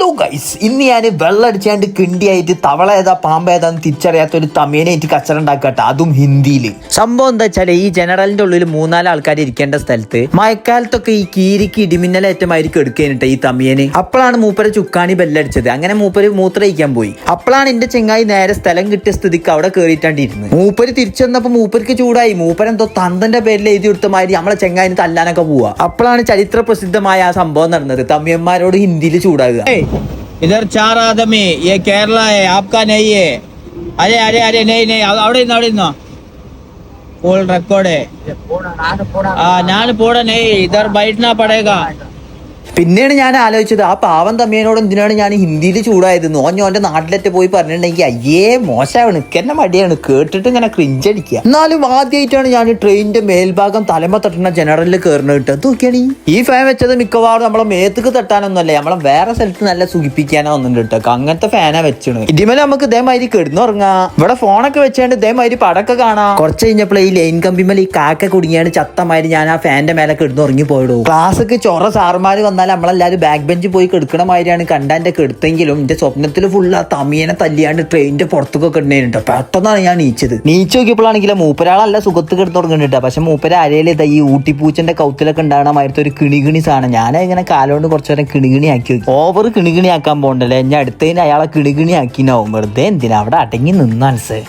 Hello guys, ഇന്ന് ഞാൻ വെള്ളം അടിച്ചാണ്ട് കിണ്ടിയായിട്ട് തവള ഏതാ പാമ്പ ഏതാന്ന് തിരിച്ചറിയാത്ത ഒരു തമിയനായിട്ട് കച്ചറ ഉണ്ടാക്കട്ടെ, അതും ഹിന്ദിയിൽ. സംഭവം എന്താ വെച്ചാല് ഈ ജനറലിന്റെ ഉള്ളിൽ 3-4 ആൾക്കാർ ഇരിക്കേണ്ട സ്ഥലത്ത് മഴക്കാലത്തൊക്കെ ഈ കീരിക്ക് ഇടിമിന്നലേറ്റമായിരിക്കും എടുക്കാനിട്ട് ഈ തമിയന്. അപ്പോഴാണ് മൂപ്പര് ചുക്കാണി ബെല്ലടിച്ചത്. അങ്ങനെ മൂപ്പര് മൂത്രയിക്കാൻ പോയി. അപ്പോഴാണ് എന്റെ ചെങ്ങായി നേരെ സ്ഥലം കിട്ടിയ സ്ഥിതിക്ക് അവിടെ കയറിയിട്ടാണ്ടിരുന്നു. മൂപ്പര് തിരിച്ചു വന്നപ്പോ മൂപ്പർക്ക് ചൂടായി. മൂപ്പരെന്തോ തന്തന്റെ പേരിൽ എഴുതി കൊടുത്ത മാതിരി നമ്മളെ ചെങ്ങായിന് തല്ലാനൊക്കെ പോവാ. അപ്പോഴാണ് ചരിത്ര പ്രസിദ്ധമായ ആ സംഭവം നടന്നത്. തമിയന്മാരോട് ഹിന്ദിയിൽ ചൂടാകുക. इधर 4 आदमी, ये केरला है, आपका नहीं है. अरे अरे अरे नहीं नहीं, അവിടെ फुल रिकॉर्ड है. नान पोड़ा नहीं, इधर बैठना पड़ेगा. പിന്നെയാണ് ഞാൻ ആലോചിച്ചത്, ആ പാവം തമ്മിയനോട് എന്തിനാണ് ഞാൻ ഹിന്ദിയിൽ ചൂടായത്. ഓൻ്റെ നാട്ടിലൊക്കെ പോയി പറഞ്ഞിട്ടുണ്ടെങ്കിൽ അയ്യേ മോശമാണ്, എന്നെ മടിയാണ് കേട്ടിട്ട് ഇങ്ങനെ ക്രിഞ്ചടിക്കുക. എന്നാലും ആദ്യമായിട്ടാണ് ഞാൻ ട്രെയിനിന്റെ മേൽഭാഗം തലമ തട്ടുന്ന ജനറലിൽ കയറുന്നത് കേട്ടോ. അത് നോക്കിയാണ് ഈ ഫാൻ വെച്ചത് മിക്കവാറും നമ്മളെ മേത്തേക്ക് തട്ടാനൊന്നുമല്ലേ, നമ്മളെ വേറെ സ്ഥലത്ത് നല്ല സുഖിപ്പിക്കാനോ ഒന്നുണ്ട് കേട്ടോ. അങ്ങനത്തെ ഫാനാ വെച്ചാണ്. ഇതിമേലെ നമുക്ക് ഇതേമാതിരി കിടന്നുറങ്ങാം. ഇവിടെ ഫോണൊക്കെ വെച്ചാണ്ട് ഇതേമാതിരി പടമൊക്കെ കാണാം. കുറച്ച് കഴിഞ്ഞപ്പോൾ ഈ ലൈൻ കമ്പിമേൽ ഈ കാക്ക കുടുങ്ങിയാണ് ചത്തമാതിരി ഞാൻ ആ ഫാനിന്റെ മേലെ കിടന്നുറങ്ങി പോയിടും. ക്ലാസ്സൊക്കെ ചൊറ സാറുമാർ വന്നാൽ നമ്മളെല്ലാവരും ബാക്ക് ബെഞ്ച് പോയി കെടുക്കണ മാതിരിയാണ് കണ്ടാൻ്റെ കെടുത്തെങ്കിലും എന്റെ സ്വപ്നത്തിൽ ഫുള്ള് ആ തമിയനെ തല്ലിയാണ്ട് ട്രെയിനിന്റെ പുറത്തൊക്കെ കിടന്നേട്ടോ. പെട്ടെന്നാണ് ഞാൻ നീച്ചത്. നീച്ച് നോക്കിയപ്പോഴാണെങ്കിലും മൂപ്പരാളല്ല സുഖത്ത് കിടന്നുറങ്ങുന്നുണ്ട്. പക്ഷെ മൂപ്പര അരയിൽ ഇതാ ഈ ഊട്ടിപ്പൂച്ചന്റെ കൗത്തിലൊക്കെ ഉണ്ടാകണ മാതിരത്തെ ഒരു കിണികിണി സാധനം. ഞാൻ ഇങ്ങനെ കാലോണ്ട് കുറച്ചു നേരം കിണികിണി ആക്കി വെക്കും. ഓവർ കിണികിണി ആക്കാൻ പോകണ്ടല്ലേ, ഞാൻ അടുത്തതിന് അയാളെ കിണികിണി ആക്കിനാവും. വെറുതെ എന്തിനാ അവിടെ അടങ്ങി നിന്നാൻസേ.